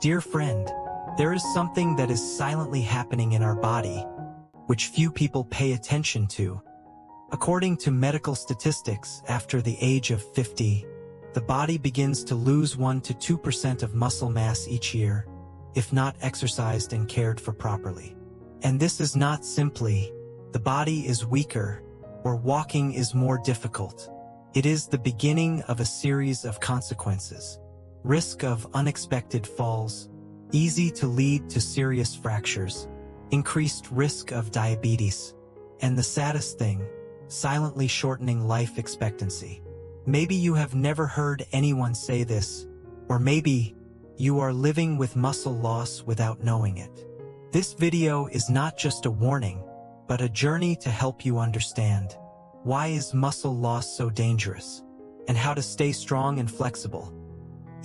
Dear friend, there is something that is silently happening in our body, which few people pay attention to. According to medical statistics, after the age of 50, the body begins to lose 1 to 2% of muscle mass each year, if not exercised and cared for properly. And this is not simply, the body is weaker, or walking is more difficult. It is the beginning of a series of consequences. Risk of unexpected falls, easy to lead to serious fractures, increased risk of diabetes, and the saddest thing, silently shortening life expectancy. Maybe you have never heard anyone say this, or maybe you are living with muscle loss without knowing it. This video is not just a warning, but a journey to help you understand why is muscle loss so dangerous, and how to stay strong and flexible,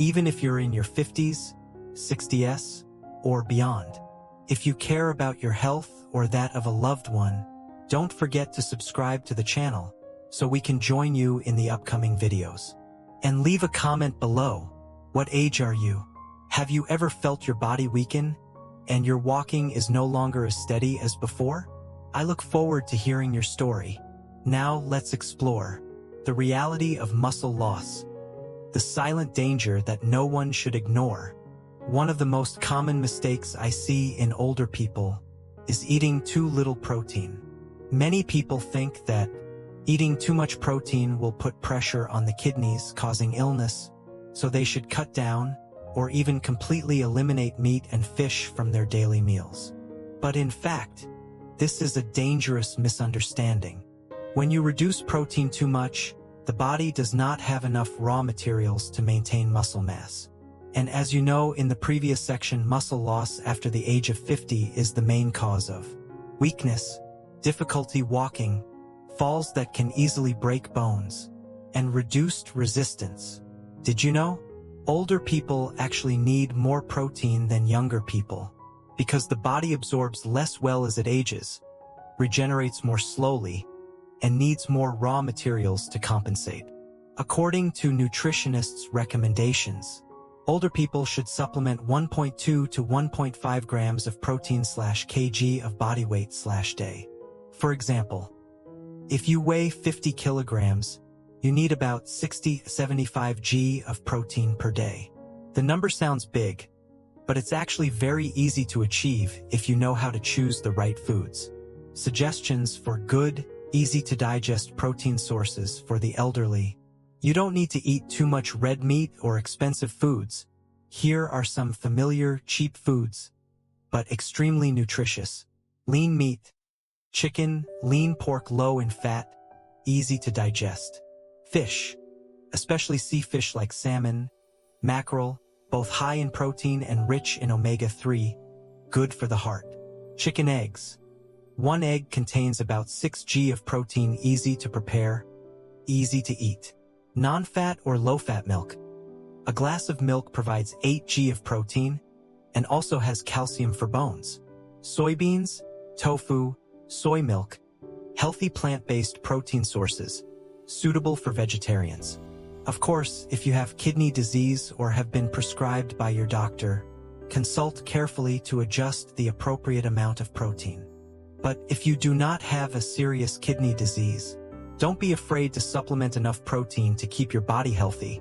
even if you're in your 50s, 60s, or beyond. If you care about your health or that of a loved one, don't forget to subscribe to the channel so we can join you in the upcoming videos. And leave a comment below. What age are you? Have you ever felt your body weaken, and your walking is no longer as steady as before? I look forward to hearing your story. Now let's explore the reality of muscle loss, the silent danger that no one should ignore. One of the most common mistakes I see in older people is eating too little protein. Many people think that eating too much protein will put pressure on the kidneys, causing illness, so they should cut down or even completely eliminate meat and fish from their daily meals. But in fact, this is a dangerous misunderstanding. When you reduce protein too much, the body does not have enough raw materials to maintain muscle mass. And as you know in the previous section, muscle loss after the age of 50 is the main cause of weakness, difficulty walking, falls that can easily break bones, and reduced resistance. Did you know? Older people actually need more protein than younger people, because the body absorbs less well as it ages, regenerates more slowly, and needs more raw materials to compensate. According to nutritionists' recommendations, older people should supplement 1.2 to 1.5 grams of protein/kg of body weight/day. For example, if you weigh 50 kilograms, you need about 60-75 g of protein per day. The number sounds big, but it's actually very easy to achieve if you know how to choose the right foods. Suggestions for good, easy-to-digest protein sources for the elderly. You don't need to eat too much red meat or expensive foods. Here are some familiar, cheap foods, but extremely nutritious. Lean meat. Chicken, lean pork low in fat, easy to digest. Fish, especially sea fish like salmon, mackerel, both high in protein and rich in omega-3, good for the heart. Chicken eggs. One egg contains about 6 g of protein, easy to prepare, easy to eat. Non-fat or low-fat milk. A glass of milk provides 8 g of protein and also has calcium for bones. Soybeans, tofu, soy milk, healthy plant-based protein sources, suitable for vegetarians. Of course, if you have kidney disease or have been prescribed by your doctor, consult carefully to adjust the appropriate amount of protein. But if you do not have a serious kidney disease, don't be afraid to supplement enough protein to keep your body healthy.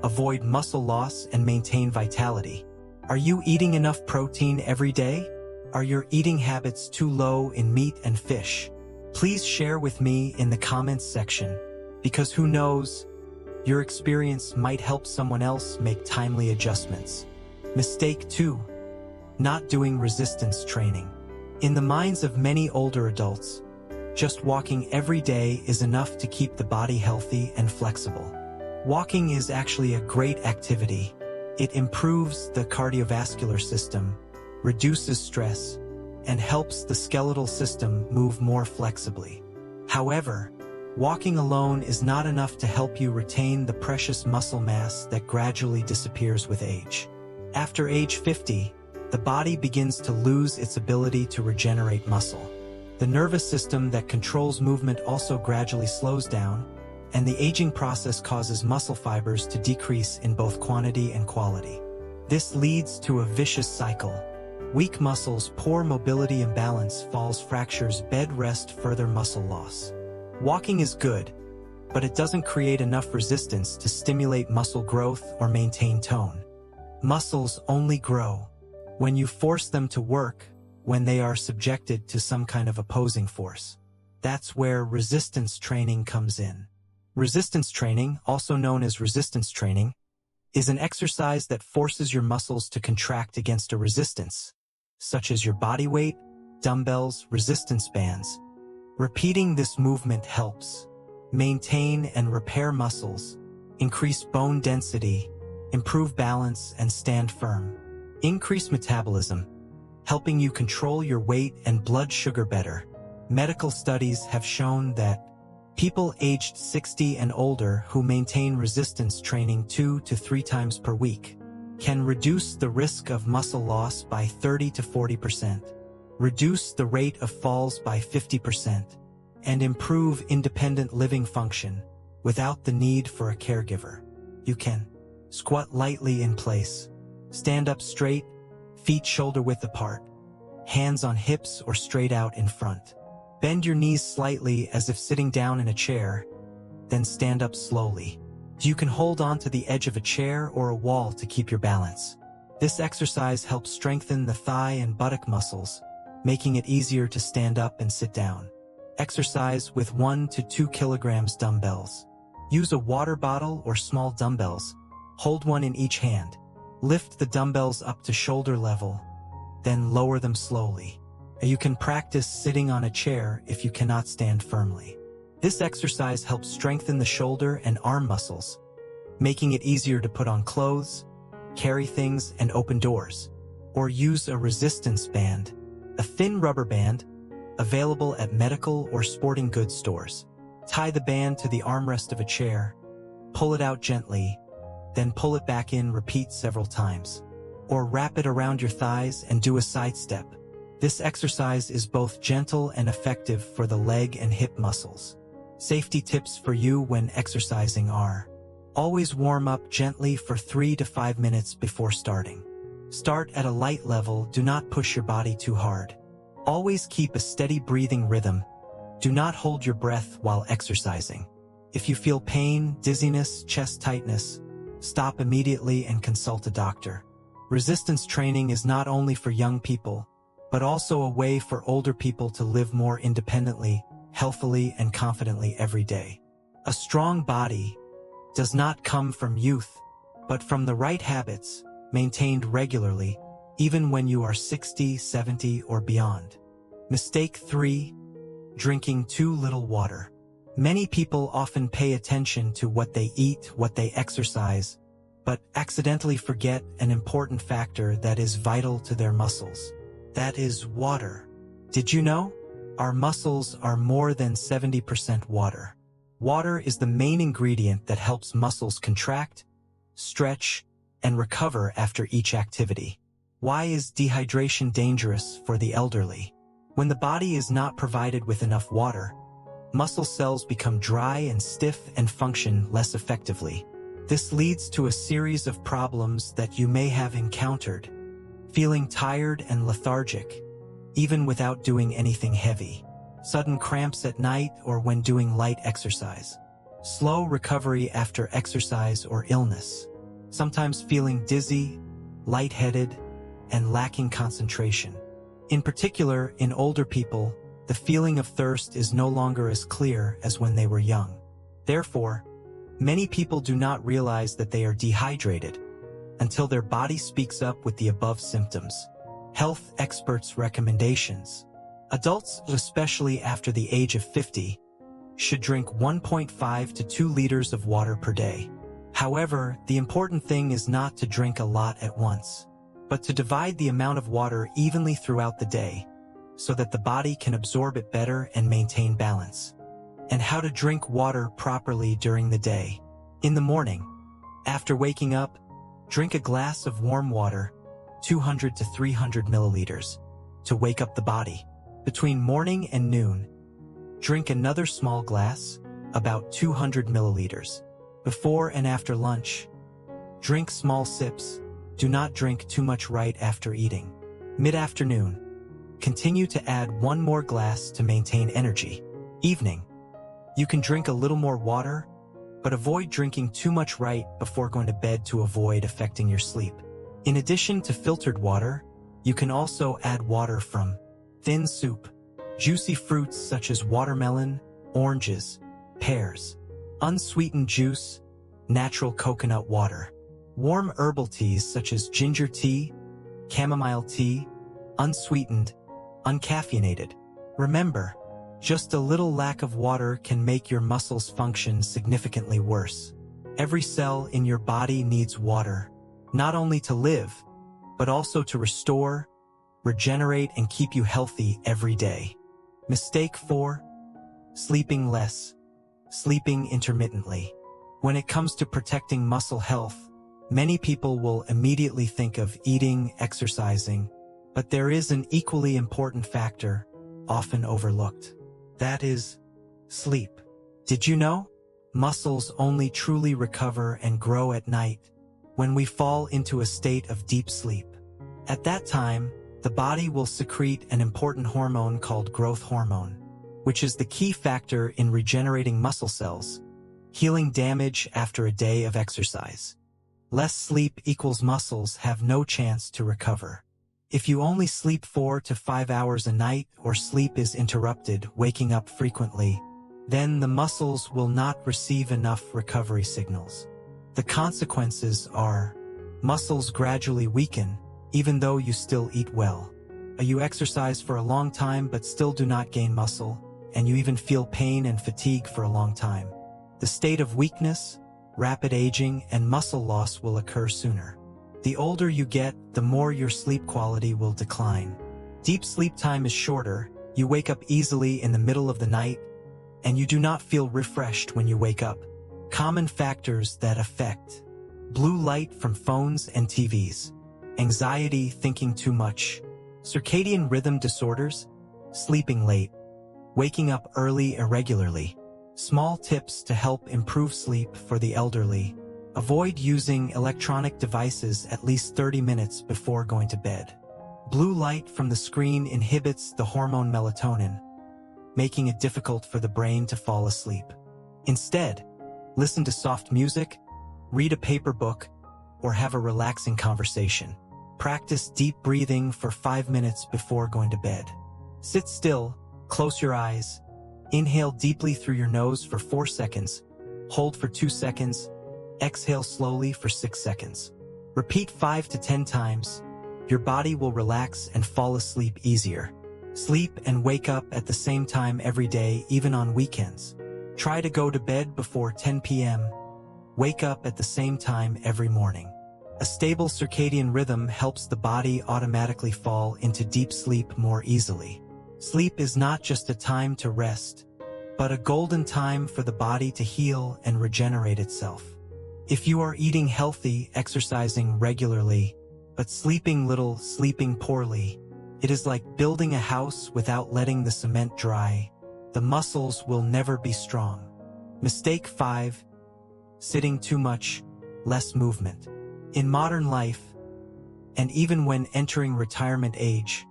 Avoid muscle loss and maintain vitality. Are you eating enough protein every day? Are your eating habits too low in meat and fish? Please share with me in the comments section, because who knows, your experience might help someone else make timely adjustments. Mistake 2. Not doing resistance training. In the minds of many older adults, just walking every day is enough to keep the body healthy and flexible. Walking is actually a great activity. It improves the cardiovascular system, reduces stress, and helps the skeletal system move more flexibly. However, walking alone is not enough to help you retain the precious muscle mass that gradually disappears with age. After age 50, the body begins to lose its ability to regenerate muscle. The nervous system that controls movement also gradually slows down, and the aging process causes muscle fibers to decrease in both quantity and quality. This leads to a vicious cycle. Weak muscles, poor mobility, imbalance, falls, fractures, bed rest, further muscle loss. Walking is good, but it doesn't create enough resistance to stimulate muscle growth or maintain tone. Muscles only grow when you force them to work, when they are subjected to some kind of opposing force. That's where resistance training comes in. Resistance training, also known as resistance training, is an exercise that forces your muscles to contract against a resistance, such as your body weight, dumbbells, resistance bands. Repeating this movement helps maintain and repair muscles, increase bone density, improve balance, and stand firm. Increase metabolism, helping you control your weight and blood sugar better. Medical studies have shown that people aged 60 and older who maintain resistance training 2 to 3 times per week can reduce the risk of muscle loss by 30 to 40%, reduce the rate of falls by 50%, and improve independent living function without the need for a caregiver. You can squat lightly in place, stand up straight, feet shoulder-width apart, hands on hips or straight out in front. Bend your knees slightly as if sitting down in a chair, then stand up slowly. You can hold on to the edge of a chair or a wall to keep your balance. This exercise helps strengthen the thigh and buttock muscles, making it easier to stand up and sit down. Exercise with 1 to 2 kilograms dumbbells. Use a water bottle or small dumbbells. Hold one in each hand. Lift the dumbbells up to shoulder level, then lower them slowly. You can practice sitting on a chair if you cannot stand firmly. This exercise helps strengthen the shoulder and arm muscles, making it easier to put on clothes, carry things, and open doors. Or use a resistance band, a thin rubber band, available at medical or sporting goods stores. Tie the band to the armrest of a chair, pull it out gently, then pull it back in, repeat several times. Or wrap it around your thighs and do a side step. This exercise is both gentle and effective for the leg and hip muscles. Safety tips for you when exercising are: always warm up gently for 3 to 5 minutes before starting. Start at a light level, do not push your body too hard. Always keep a steady breathing rhythm. Do not hold your breath while exercising. If you feel pain, dizziness, chest tightness, stop immediately and consult a doctor. Resistance training is not only for young people, but also a way for older people to live more independently, healthily, and confidently every day. A strong body does not come from youth, but from the right habits, maintained regularly, even when you are 60, 70, or beyond. Mistake 3. Drinking too little water. Many people often pay attention to what they eat, what they exercise, but accidentally forget an important factor that is vital to their muscles. That is water. Did you know? Our muscles are more than 70% water. Water is the main ingredient that helps muscles contract, stretch, and recover after each activity. Why is dehydration dangerous for the elderly? When the body is not provided with enough water, muscle cells become dry and stiff and function less effectively. This leads to a series of problems that you may have encountered: feeling tired and lethargic, even without doing anything heavy; sudden cramps at night or when doing light exercise; slow recovery after exercise or illness; sometimes feeling dizzy, lightheaded, and lacking concentration. In particular, in older people, the feeling of thirst is no longer as clear as when they were young. Therefore, many people do not realize that they are dehydrated until their body speaks up with the above symptoms. Health experts' recommendations. Adults, especially after the age of 50, should drink 1.5 to 2 liters of water per day. However, the important thing is not to drink a lot at once, but to divide the amount of water evenly throughout the day, so that the body can absorb it better and maintain balance. And how to drink water properly during the day. In the morning, after waking up, drink a glass of warm water, 200 to 300 milliliters, to wake up the body. Between morning and noon, drink another small glass, about 200 milliliters. Before and after lunch, drink small sips, Do not drink too much right after eating. Mid-afternoon. Continue to add one more glass to maintain energy. Evening. You can drink a little more water, but avoid drinking too much right before going to bed to avoid affecting your sleep. In addition to filtered water, you can also add water from thin soup, juicy fruits such as watermelon, oranges, pears, unsweetened juice, natural coconut water, warm herbal teas such as ginger tea, chamomile tea, unsweetened, uncaffeinated. Remember, just a little lack of water can make your muscles function significantly worse. Every cell in your body needs water, not only to live, but also to restore, regenerate, and keep you healthy every day. Mistake 4. Sleeping less. Sleeping intermittently. When it comes to protecting muscle health, many people will immediately think of eating, exercising, but there is an equally important factor, often overlooked. That is, sleep. Did you know? Muscles only truly recover and grow at night, when we fall into a state of deep sleep. At that time, the body will secrete an important hormone called growth hormone, which is the key factor in regenerating muscle cells, healing damage after a day of exercise. Less sleep equals muscles have no chance to recover. If you only sleep 4 to 5 hours a night or sleep is interrupted, waking up frequently, then the muscles will not receive enough recovery signals. The consequences are muscles gradually weaken, even though you still eat well. You exercise for a long time but still do not gain muscle, and you even feel pain and fatigue for a long time. The state of weakness, rapid aging, and muscle loss will occur sooner. The older you get, the more your sleep quality will decline. Deep sleep time is shorter, you wake up easily in the middle of the night, and you do not feel refreshed when you wake up. Common factors that affect: blue light from phones and TVs, anxiety, thinking too much, circadian rhythm disorders, sleeping late, waking up early irregularly. Small tips to help improve sleep for the elderly: avoid using electronic devices at least 30 minutes before going to bed. Blue light from the screen inhibits the hormone melatonin, making it difficult for the brain to fall asleep. Instead, listen to soft music, read a paper book, or have a relaxing conversation. Practice deep breathing for 5 minutes before going to bed. Sit still, close your eyes, inhale deeply through your nose for 4 seconds, hold for 2 seconds, exhale slowly for 6 seconds. Repeat 5 to 10 times. Your body will relax and fall asleep easier. Sleep and wake up at the same time every day, even on weekends. Try to go to bed before 10 p.m. Wake up at the same time every morning. A stable circadian rhythm helps the body automatically fall into deep sleep more easily. Sleep is not just a time to rest, but a golden time for the body to heal and regenerate itself. If you are eating healthy, exercising regularly, but sleeping little, sleeping poorly, it is like building a house without letting the cement dry. The muscles will never be strong. Mistake 5. Sitting too much, less movement. In modern life, and even when entering retirement age,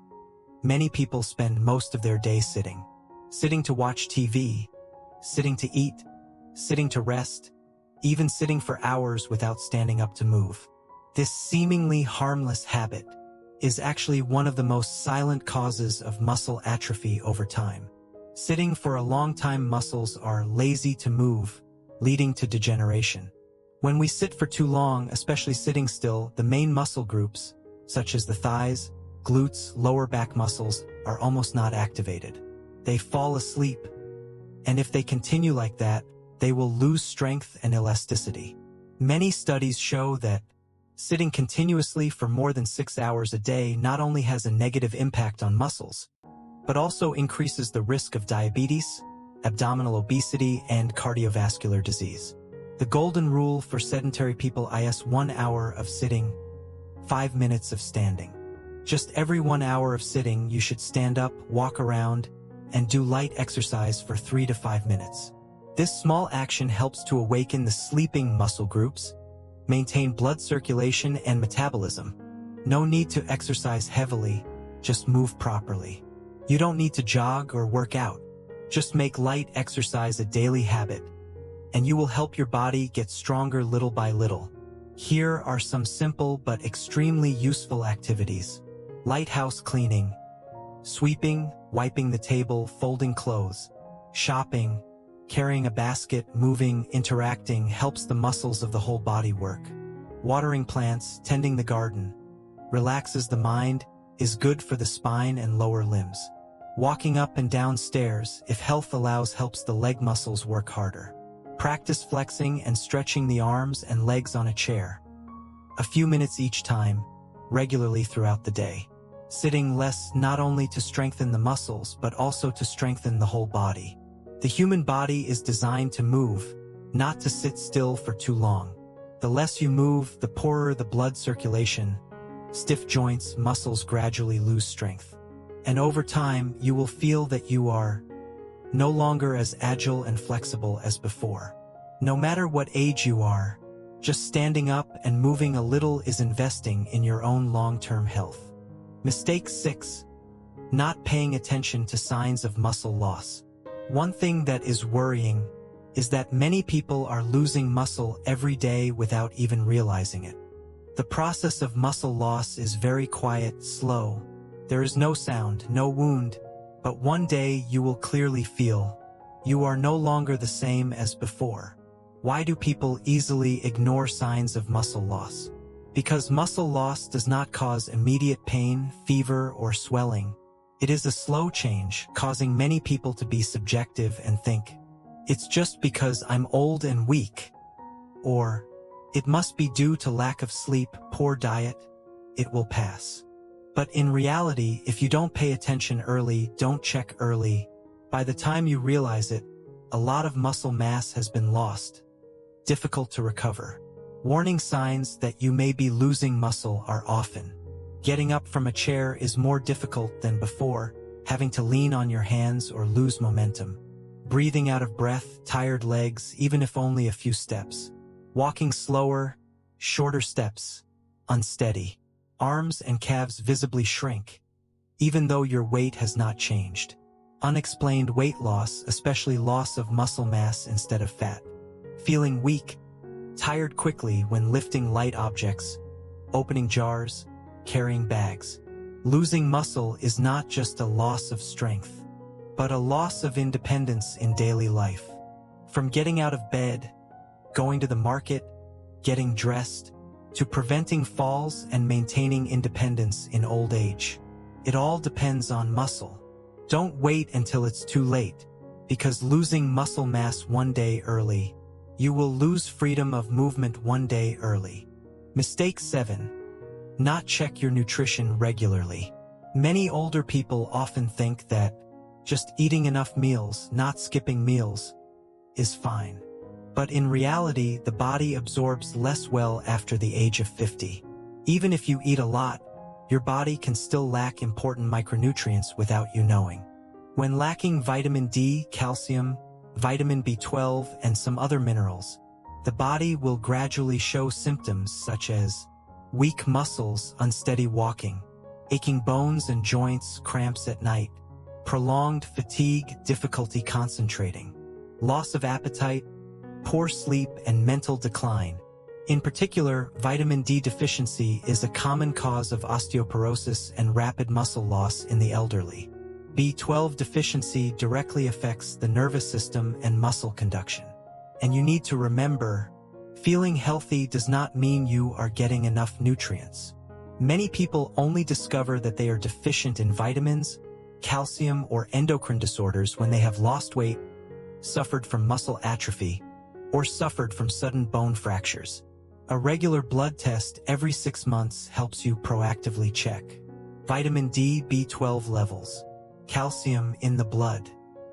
many people spend most of their day sitting. Sitting to watch TV, sitting to eat, sitting to rest, even sitting for hours without standing up to move. This seemingly harmless habit is actually one of the most silent causes of muscle atrophy over time. Sitting for a long time, muscles are lazy to move, leading to degeneration. When we sit for too long, especially sitting still, the main muscle groups, such as the thighs, glutes, lower back muscles, are almost not activated. They fall asleep, and if they continue like that, they will lose strength and elasticity. Many studies show that sitting continuously for more than 6 hours a day not only has a negative impact on muscles, but also increases the risk of diabetes, abdominal obesity, and cardiovascular disease. The golden rule for sedentary people is 1 hour of sitting, 5 minutes of standing. Just every 1 hour of sitting, you should stand up, walk around, and do light exercise for 3 to 5 minutes. This small action helps to awaken the sleeping muscle groups, Maintain blood circulation and metabolism. No need to exercise heavily, just move properly. You don't need to jog or work out. Just make light exercise a daily habit, and you will help your body get stronger little by little. Here are some simple but extremely useful activities. Light house cleaning. Sweeping, wiping the table, folding clothes. Shopping, carrying a basket, moving, interacting helps the muscles of the whole body work. Watering plants, tending the garden. Relaxes the mind, is good for the spine and lower limbs. Walking up and down stairs, if health allows, helps the leg muscles work harder. Practice flexing and stretching the arms and legs on a chair. A few minutes each time, regularly throughout the day. Sitting less, not only to strengthen the muscles but also to strengthen the whole body. The human body is designed to move, not to sit still for too long. The less you move, the poorer the blood circulation. Stiff joints, muscles gradually lose strength. And over time, you will feel that you are no longer as agile and flexible as before. No matter what age you are, just standing up and moving a little is investing in your own long-term health. Mistake 6. Not paying attention to signs of muscle loss. One thing that is worrying is that many people are losing muscle every day without even realizing it. The process of muscle loss is very quiet, slow. There is no sound, no wound, but one day you will clearly feel you are no longer the same as before. Why do people easily ignore signs of muscle loss? Because muscle loss does not cause immediate pain, fever, or swelling. It is a slow change, causing many people to be subjective and think, it's just because I'm old and weak. Or, it must be due to lack of sleep, poor diet. It will pass. But in reality, if you don't pay attention early, don't check early, by the time you realize it, a lot of muscle mass has been lost. Difficult to recover. Warning signs that you may be losing muscle are often: getting up from a chair is more difficult than before, having to lean on your hands or lose momentum. Breathing out of breath, tired legs, even if only a few steps. Walking slower, shorter steps, unsteady. Arms and calves visibly shrink, even though your weight has not changed. Unexplained weight loss, especially loss of muscle mass instead of fat. Feeling weak, tired quickly when lifting light objects, opening jars, carrying bags. Losing muscle is not just a loss of strength, but a loss of independence in daily life. From getting out of bed, going to the market, getting dressed, to preventing falls and maintaining independence in old age. It all depends on muscle. Don't wait until it's too late, because losing muscle mass one day early, you will lose freedom of movement one day early. Mistake 7. Not check your nutrition regularly. Many older people often think that just eating enough meals, not skipping meals, is fine. But in reality, the body absorbs less well after the age of 50. Even if you eat a lot, your body can still lack important micronutrients without you knowing. When lacking vitamin D, calcium, vitamin B12, and some other minerals, the body will gradually show symptoms such as weak muscles, unsteady walking, aching bones and joints, cramps at night, prolonged fatigue, difficulty concentrating, loss of appetite, poor sleep, and mental decline. In particular, vitamin D deficiency is a common cause of osteoporosis and rapid muscle loss in the elderly. B12 deficiency directly affects the nervous system and muscle conduction. And you need to remember, feeling healthy does not mean you are getting enough nutrients. Many people only discover that they are deficient in vitamins, calcium, or endocrine disorders when they have lost weight, suffered from muscle atrophy, or suffered from sudden bone fractures. A regular blood test every 6 months helps you proactively check vitamin D, B12 levels, calcium in the blood,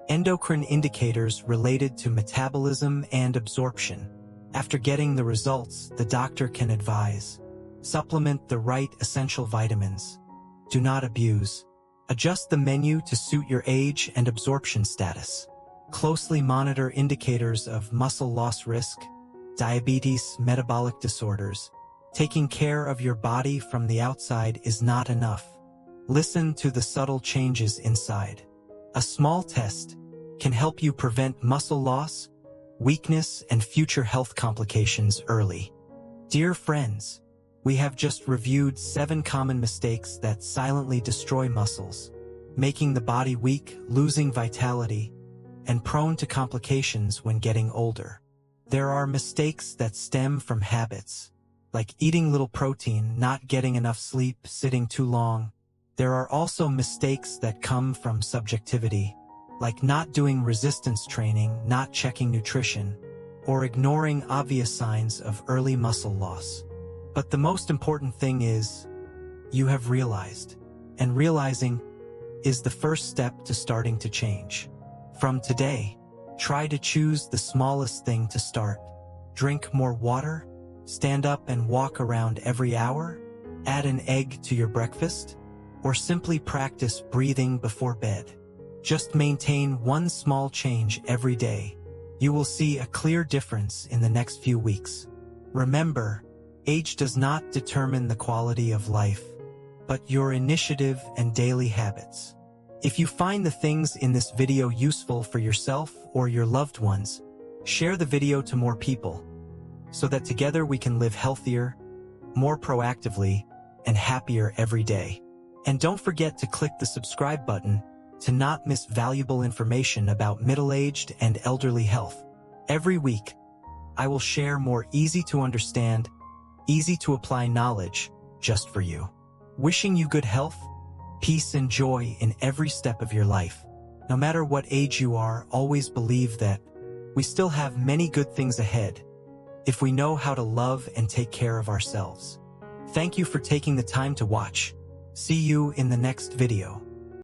endocrine indicators related to metabolism and absorption. After getting the results, the doctor can advise: supplement the right essential vitamins. Do not abuse. Adjust the menu to suit your age and absorption status. Closely monitor indicators of muscle loss risk. diabetes, metabolic disorders. Taking care of your body from the outside is not enough. Listen to the subtle changes inside. A small test can help you prevent muscle loss, weakness, and future health complications early. Dear friends, we have just reviewed 7 common mistakes that silently destroy muscles, making the body weak, losing vitality, and prone to complications when getting older. There are mistakes that stem from habits, like eating little protein, not getting enough sleep, sitting too long. There are also mistakes that come from subjectivity, like not doing resistance training, not checking nutrition, or ignoring obvious signs of early muscle loss. But the most important thing is, you have realized, and realizing is the first step to starting to change. From today, try to choose the smallest thing to start. Drink more water, stand up and walk around every hour, add an egg to your breakfast, or simply practice breathing before bed. Just maintain one small change every day. You will see a clear difference in the next few weeks. Remember, age does not determine the quality of life, but your initiative and daily habits. If you find the things in this video useful for yourself or your loved ones, share the video to more people, so that together we can live healthier, more proactively, and happier every day. And don't forget to click the subscribe button to not miss valuable information about middle-aged and elderly health. Every week, I will share more easy-to-understand, easy-to-apply knowledge just for you. Wishing you good health, peace, and joy in every step of your life. No matter what age you are, always believe that we still have many good things ahead if we know how to love and take care of ourselves. Thank you for taking the time to watch. See you in the next video.